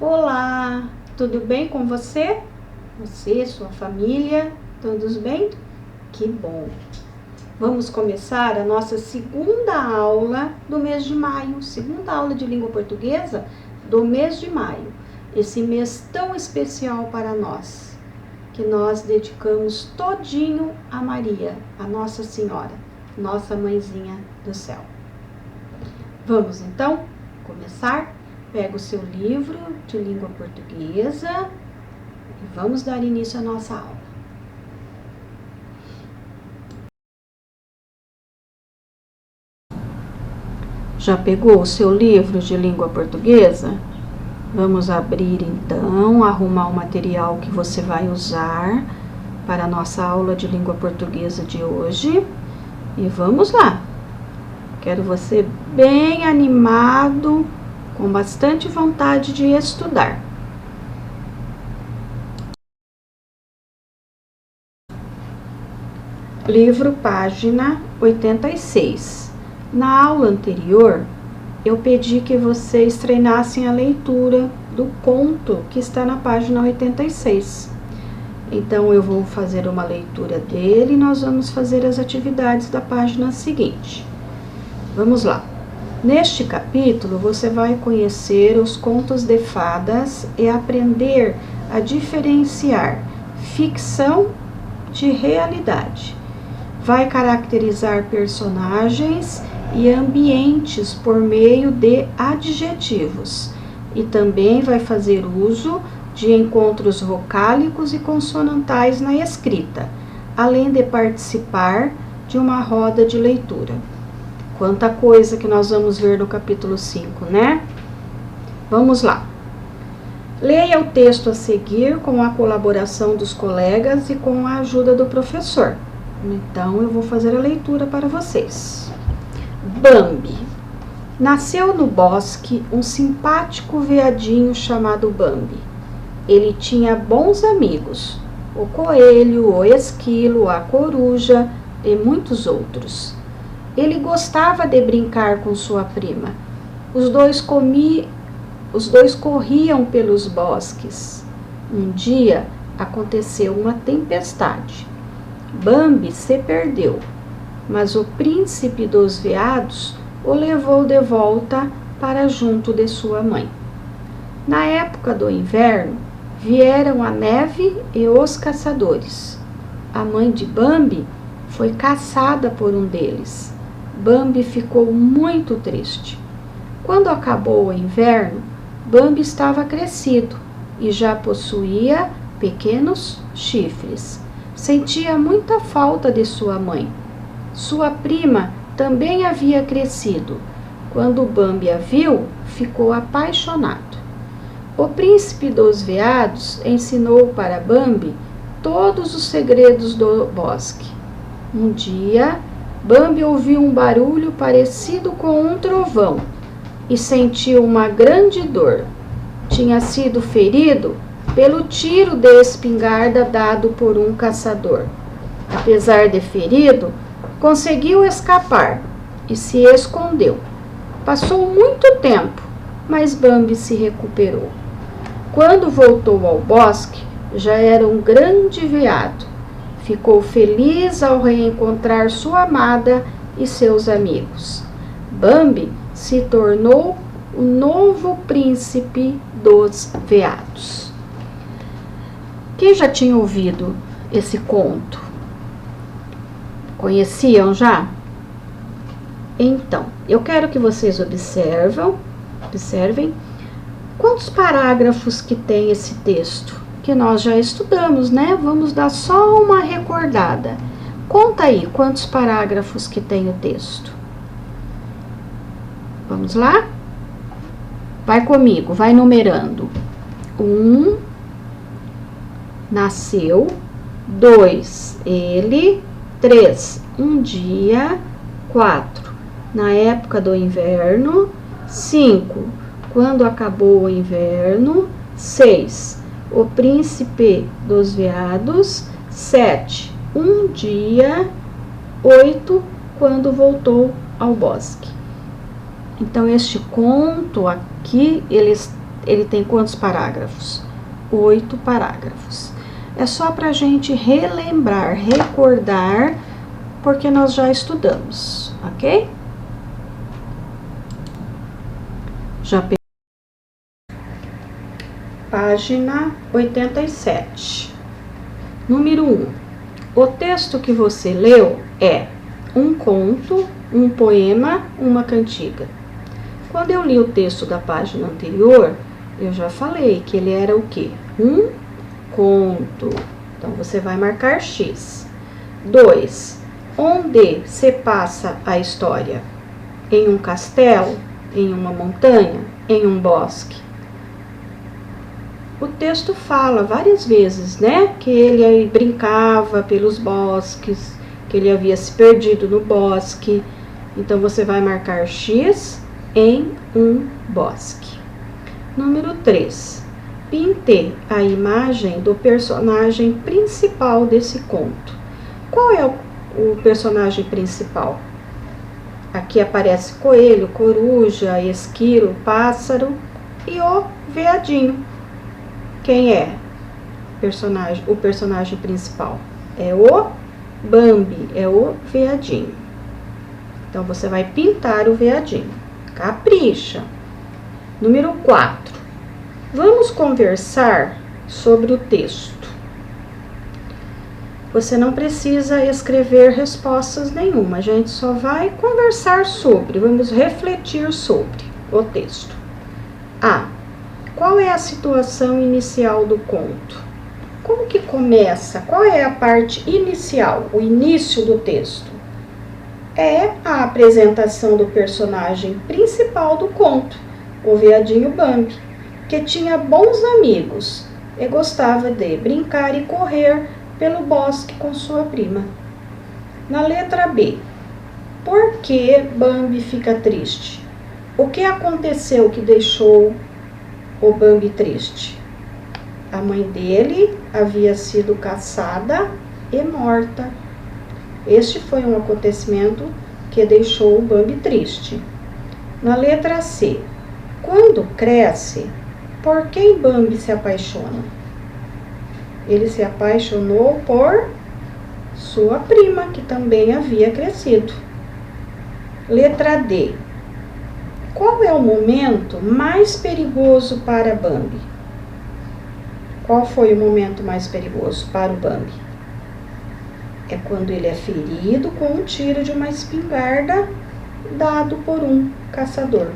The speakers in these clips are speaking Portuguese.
Olá, tudo bem com você? Você, sua família, todos bem? Que bom! Vamos começar a nossa segunda aula do mês de maio, segunda aula de língua portuguesa do mês de maio. Esse mês tão especial para nós, que nós dedicamos todinho a Maria, a Nossa Senhora, nossa mãezinha do céu. Vamos então começar? Pega o seu livro de língua portuguesa e vamos dar início à nossa aula. Já pegou o seu livro de língua portuguesa? Vamos abrir então, arrumar o material que você vai usar para a nossa aula de língua portuguesa de hoje. E vamos lá! Quero você bem animado, com bastante vontade de estudar. Livro, página 86. Na aula anterior, eu pedi que vocês treinassem a leitura do conto que está na página 86. Então, eu vou fazer uma leitura dele e nós vamos fazer as atividades da página seguinte. Vamos lá. Neste capítulo, você vai conhecer os contos de fadas e aprender a diferenciar ficção de realidade. Vai caracterizar personagens e ambientes por meio de adjetivos. E também vai fazer uso de encontros vocálicos e consonantais na escrita, além de participar de uma roda de leitura. Quanta coisa que nós vamos ver no capítulo 5, né? Vamos lá. Leia o texto a seguir com a colaboração dos colegas e com a ajuda do professor. Então, eu vou fazer a leitura para vocês. Bambi. Nasceu no bosque um simpático veadinho chamado Bambi. Ele tinha bons amigos, o coelho, o esquilo, a coruja e muitos outros. Ele gostava de brincar com sua prima. Os dois corriam pelos bosques. Um dia aconteceu uma tempestade. Bambi se perdeu, mas o príncipe dos veados o levou de volta para junto de sua mãe. Na época do inverno, vieram a neve e os caçadores. A mãe de Bambi foi caçada por um deles. Bambi ficou muito triste. Quando acabou o inverno, Bambi estava crescido e já possuía pequenos chifres. Sentia muita falta de sua mãe. Sua prima também havia crescido. Quando Bambi a viu, ficou apaixonado. O príncipe dos veados ensinou para Bambi todos os segredos do bosque. Um dia, Bambi ouviu um barulho parecido com um trovão e sentiu uma grande dor. Tinha sido ferido pelo tiro de espingarda dado por um caçador. Apesar de ferido, conseguiu escapar e se escondeu. Passou muito tempo, mas Bambi se recuperou. Quando voltou ao bosque, já era um grande veado. Ficou feliz ao reencontrar sua amada e seus amigos. Bambi se tornou o novo príncipe dos veados. Quem já tinha ouvido esse conto? Conheciam já? Então, eu quero que vocês observem quantos parágrafos que tem esse texto, que nós já estudamos, né? Vamos dar só uma recordada. Conta aí quantos parágrafos que tem o texto. Vamos lá? Vai comigo, vai numerando. 1, nasceu. 2, ele. 3, um dia. 4, na época do inverno. 5, quando acabou o inverno. 6, o príncipe dos veados. 7, um dia. 8, quando voltou ao bosque. Então, este conto aqui, ele ele tem quantos parágrafos? 8 parágrafos. É só para a gente relembrar, recordar, porque nós já estudamos, ok? Já peguei. Página 87. Número 1. O texto que você leu é um conto, um poema, uma cantiga. Quando eu li o texto da página anterior, eu já falei que ele era o quê? Um conto. Então, você vai marcar X. 2. Onde se passa a história? Em um castelo? Em uma montanha? Em um bosque? O texto fala várias vezes, né? Que ele brincava pelos bosques, que ele havia se perdido no bosque. Então, você vai marcar X em um bosque. Número 3. Pinte a imagem do personagem principal desse conto. Qual é o personagem principal? Aqui aparece coelho, coruja, esquilo, pássaro e o veadinho. Quem é o personagem principal? É o Bambi, é o veadinho. Então, você vai pintar o veadinho. Capricha. Número 4. Vamos conversar sobre o texto. Você não precisa escrever respostas nenhuma, a gente só vai conversar sobre, vamos refletir sobre o texto. A. Qual é a situação inicial do conto? Como que começa? Qual é a parte inicial, o início do texto? É a apresentação do personagem principal do conto, o veadinho Bambi, que tinha bons amigos e gostava de brincar e correr pelo bosque com sua prima. Na letra B, por que Bambi fica triste? O que aconteceu que deixou o Bambi triste? A mãe dele havia sido caçada e morta. Este foi um acontecimento que deixou o Bambi triste. Na letra C, quando cresce, por quem Bambi se apaixona? Ele se apaixonou por sua prima, que também havia crescido. Letra D. Qual é o momento mais perigoso para Bambi? Qual foi o momento mais perigoso para o Bambi? É quando ele é ferido com um tiro de uma espingarda dado por um caçador.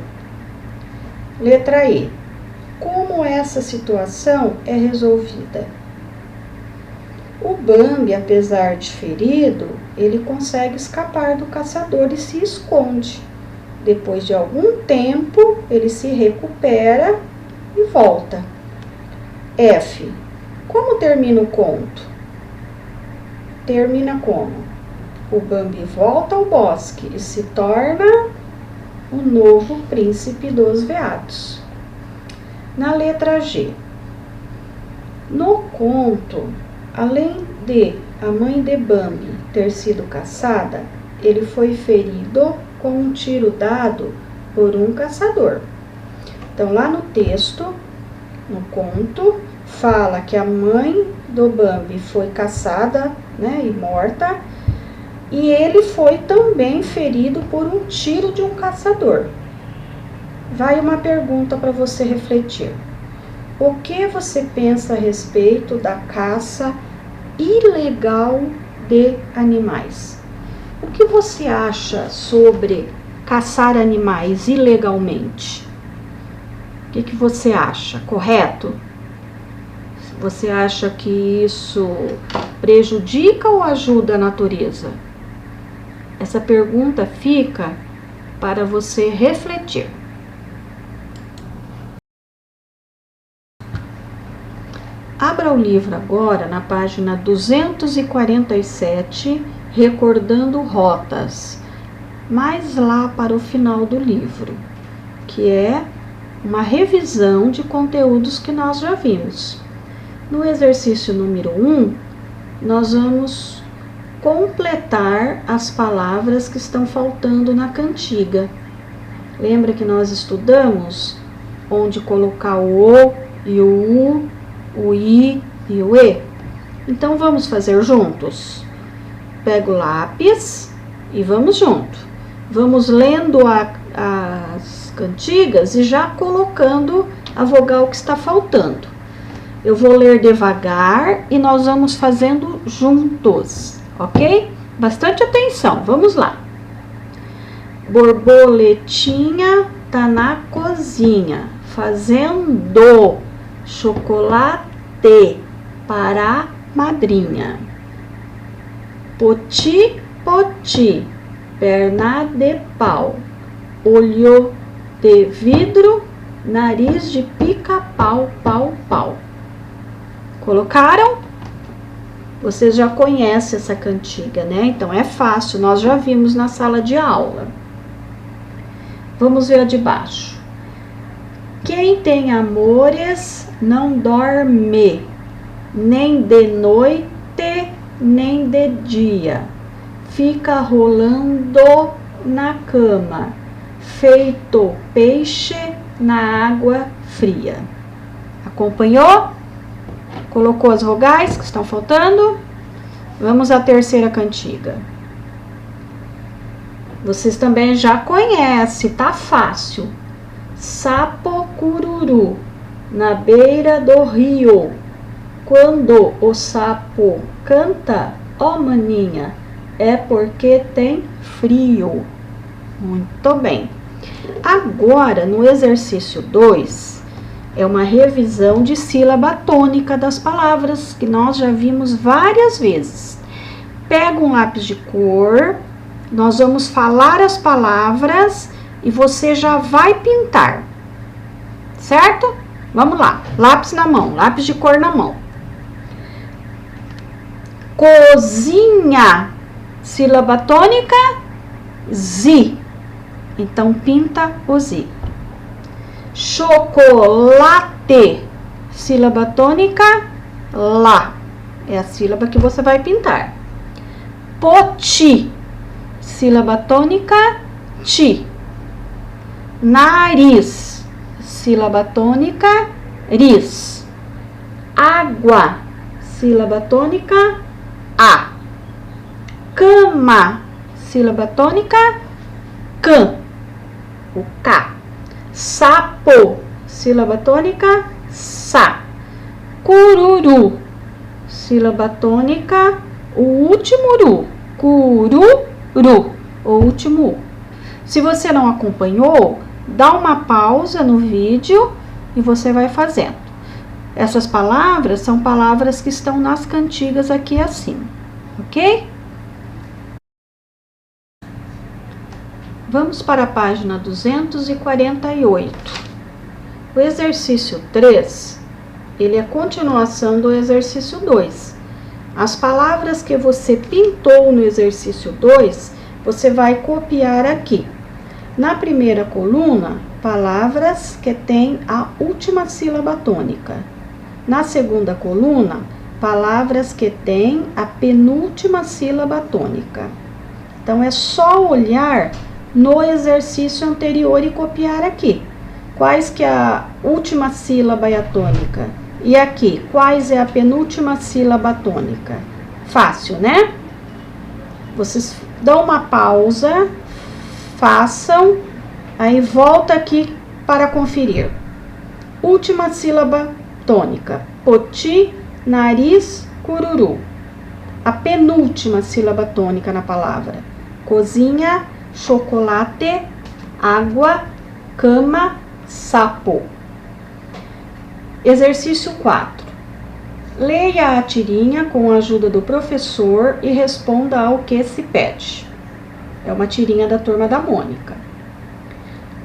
Letra E. Como essa situação é resolvida? O Bambi, apesar de ferido, ele consegue escapar do caçador e se esconde. Depois de algum tempo, ele se recupera e volta. F. Como termina o conto? Termina como? O Bambi volta ao bosque e se torna o novo príncipe dos veados. Na letra G. No conto, além de a mãe de Bambi ter sido caçada, ele foi ferido com um tiro dado por um caçador. Então, lá no texto, no conto, fala que a mãe do Bambi foi caçada, né, e morta, e ele foi também ferido por um tiro de um caçador. Vai uma pergunta para você refletir. O que você pensa a respeito da caça ilegal de animais? O que você acha sobre caçar animais ilegalmente? O que você acha? Correto? Você acha que isso prejudica ou ajuda a natureza? Essa pergunta fica para você refletir. Abra o livro agora na página 247, recordando rotas, mais lá para o final do livro, que é uma revisão de conteúdos que nós já vimos. No exercício número 1, nós vamos completar as palavras que estão faltando na cantiga. Lembra que nós estudamos onde colocar o O e o U, o I e o E? Então, vamos fazer juntos? Pega o lápis e vamos junto. Vamos lendo as cantigas e já colocando a vogal que está faltando. Eu vou ler devagar e nós vamos fazendo juntos, ok? Bastante atenção, vamos lá. Borboletinha tá na cozinha, fazendo chocolate para a madrinha. Poti, poti, perna de pau, olho de vidro, nariz de pica-pau, pau, pau. Colocaram? Vocês já conhecem essa cantiga, né? Então, é fácil, nós já vimos na sala de aula. Vamos ver a de baixo. Quem tem amores não dorme, nem de noite, nem de dia. Fica rolando na cama, feito peixe na água fria. Acompanhou? Colocou as vogais que estão faltando? Vamos à terceira cantiga. Vocês também já conhecem, tá fácil. Sapo cururu, na beira do rio. Quando o sapo canta, ó maninha, é porque tem frio. Muito bem. Agora, no exercício 2, é uma revisão de sílaba tônica das palavras, que nós já vimos várias vezes. Pega um lápis de cor, nós vamos falar as palavras e você já vai pintar, certo? Vamos lá, lápis na mão, lápis de cor na mão. Cozinha, sílaba tônica, zi. Então, pinta o zi. Chocolate, sílaba tônica, lá. É a sílaba que você vai pintar. Poti, sílaba tônica, ti. Nariz, sílaba tônica, ris. Água, sílaba tônica, a. Cama, sílaba tônica, can. O K. Sapo, sílaba tônica, sa. Cururu, sílaba tônica, o último ru. Cururu, o último u. Se você não acompanhou, dá uma pausa no vídeo e você vai fazendo. Essas palavras são palavras que estão nas cantigas aqui acima, ok? Vamos para a página 248. O exercício 3, ele é a continuação do exercício 2. As palavras que você pintou no exercício 2, você vai copiar aqui. Na primeira coluna, palavras que têm a última sílaba tônica. Na segunda coluna, palavras que têm a penúltima sílaba tônica. Então, é só olhar no exercício anterior e copiar aqui. Quais que é a última sílaba é a tônica? E aqui, quais é a penúltima sílaba tônica? Fácil, né? Vocês dão uma pausa, façam, aí volta aqui para conferir. Última sílaba tônica, poti, nariz, cururu. A penúltima sílaba tônica na palavra, cozinha, chocolate, água, cama, sapo. Exercício 4. Leia a tirinha com a ajuda do professor e responda ao que se pede. É uma tirinha da turma da Mônica.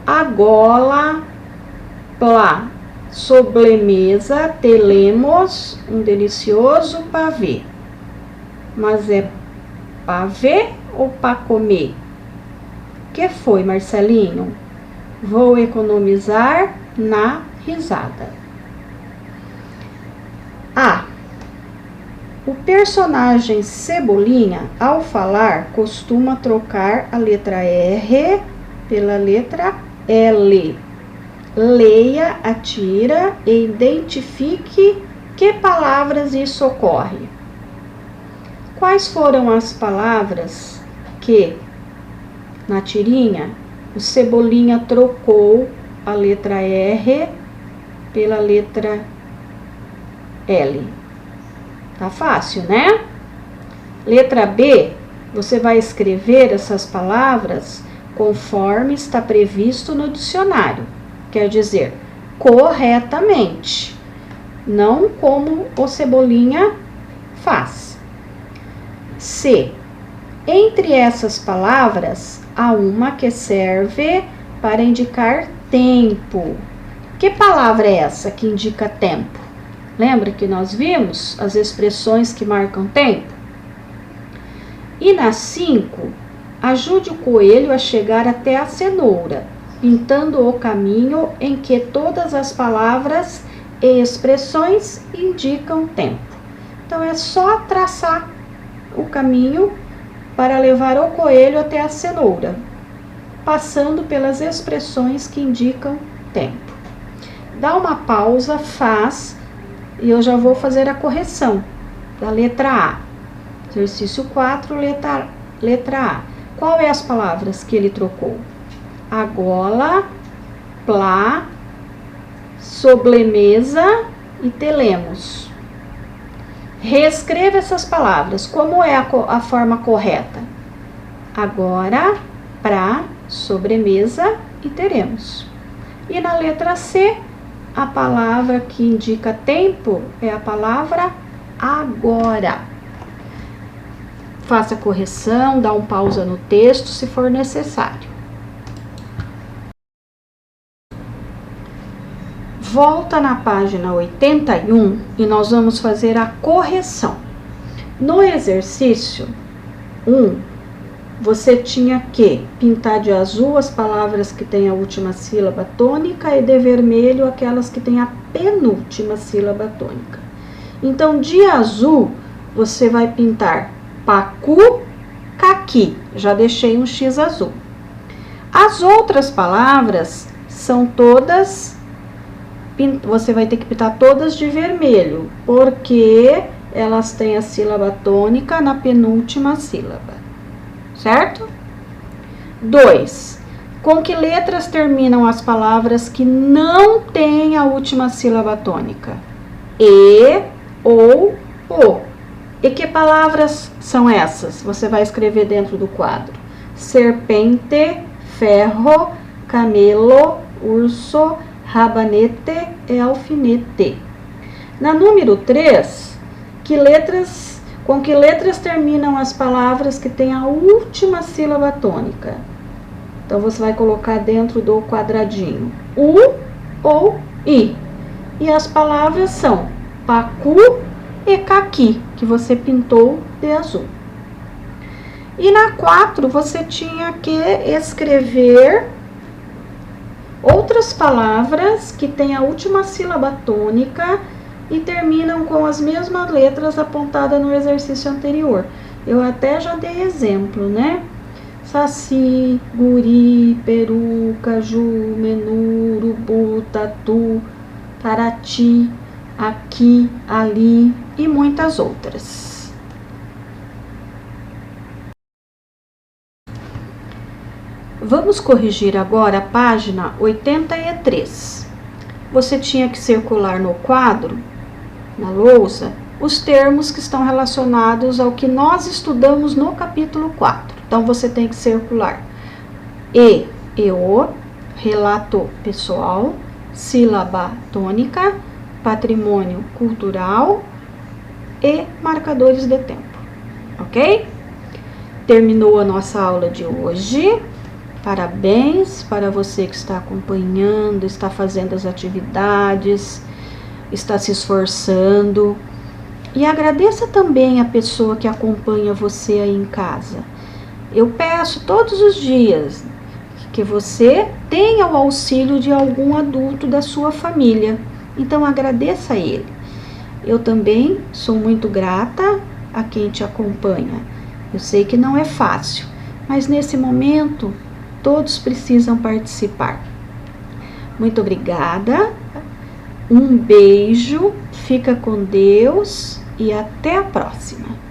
Agora, plá, sobremesa, telemos um delicioso pavê. Mas é pavê ou para comer? Que foi, Marcelinho? Vou economizar na risada. A. O personagem Cebolinha, ao falar, costuma trocar a letra R pela letra L. leia a tira e identifique que palavras isso ocorre. Quais foram as palavras que, na tirinha, o Cebolinha trocou a letra R pela letra L? Tá fácil, né? Letra B, você vai escrever essas palavras conforme está previsto no dicionário. Quer dizer, corretamente, não como o Cebolinha faz. C, entre essas palavras, há uma que serve para indicar tempo. Que palavra é essa que indica tempo? Lembra que nós vimos as expressões que marcam tempo? E na 5, ajude o coelho a chegar até a cenoura, pintando o caminho em que todas as palavras e expressões indicam tempo. Então, é só traçar o caminho para levar o coelho até a cenoura, passando pelas expressões que indicam tempo. Dá uma pausa, faz, e eu já vou fazer a correção da letra A. Exercício 4, letra A. Qual é as palavras que ele trocou? Agola, plá, sobremesa e telemos. Reescreva essas palavras. Como é a forma correta? Agora, pra, sobremesa e teremos. E na letra C, a palavra que indica tempo é a palavra agora. Faça a correção, dá um pausa no texto se for necessário. Volta na página 81 e nós vamos fazer a correção. No exercício 1, você tinha que pintar de azul as palavras que têm a última sílaba tônica e de vermelho aquelas que têm a penúltima sílaba tônica. Então, de azul, você vai pintar pacu, caqui. Já deixei um X azul. As outras palavras são todas, você vai ter que pintar todas de vermelho, porque elas têm a sílaba tônica na penúltima sílaba. Certo? 2. Com que letras terminam as palavras que não têm a última sílaba tônica? E, ou, o. E que palavras são essas? Você vai escrever dentro do quadro. Serpente, ferro, camelo, urso, rabanete e alfinete. Na número 3, com que letras terminam as palavras que têm a última sílaba tônica? Então, você vai colocar dentro do quadradinho U ou I. E as palavras são pacu e caqui, que você pintou de azul. E na 4, você tinha que escrever outras palavras que têm a última sílaba tônica e terminam com as mesmas letras apontadas no exercício anterior. Eu até já dei exemplo, né? Saci, guri, peru, caju, menu, urubu, tatu, tarati, aqui, ali e muitas outras. Vamos corrigir agora a página 83. Você tinha que circular no quadro, na lousa, os termos que estão relacionados ao que nós estudamos no capítulo 4. Então, você tem que circular e o, relato pessoal, sílaba tônica, patrimônio cultural e marcadores de tempo, ok? Terminou a nossa aula de hoje. Parabéns para você que está acompanhando, está fazendo as atividades, está se esforçando. E agradeça também a pessoa que acompanha você aí em casa. Eu peço todos os dias que você tenha o auxílio de algum adulto da sua família. Então, agradeça a ele. Eu também sou muito grata a quem te acompanha. Eu sei que não é fácil, mas nesse momento, todos precisam participar. Muito obrigada, um beijo, fica com Deus e até a próxima.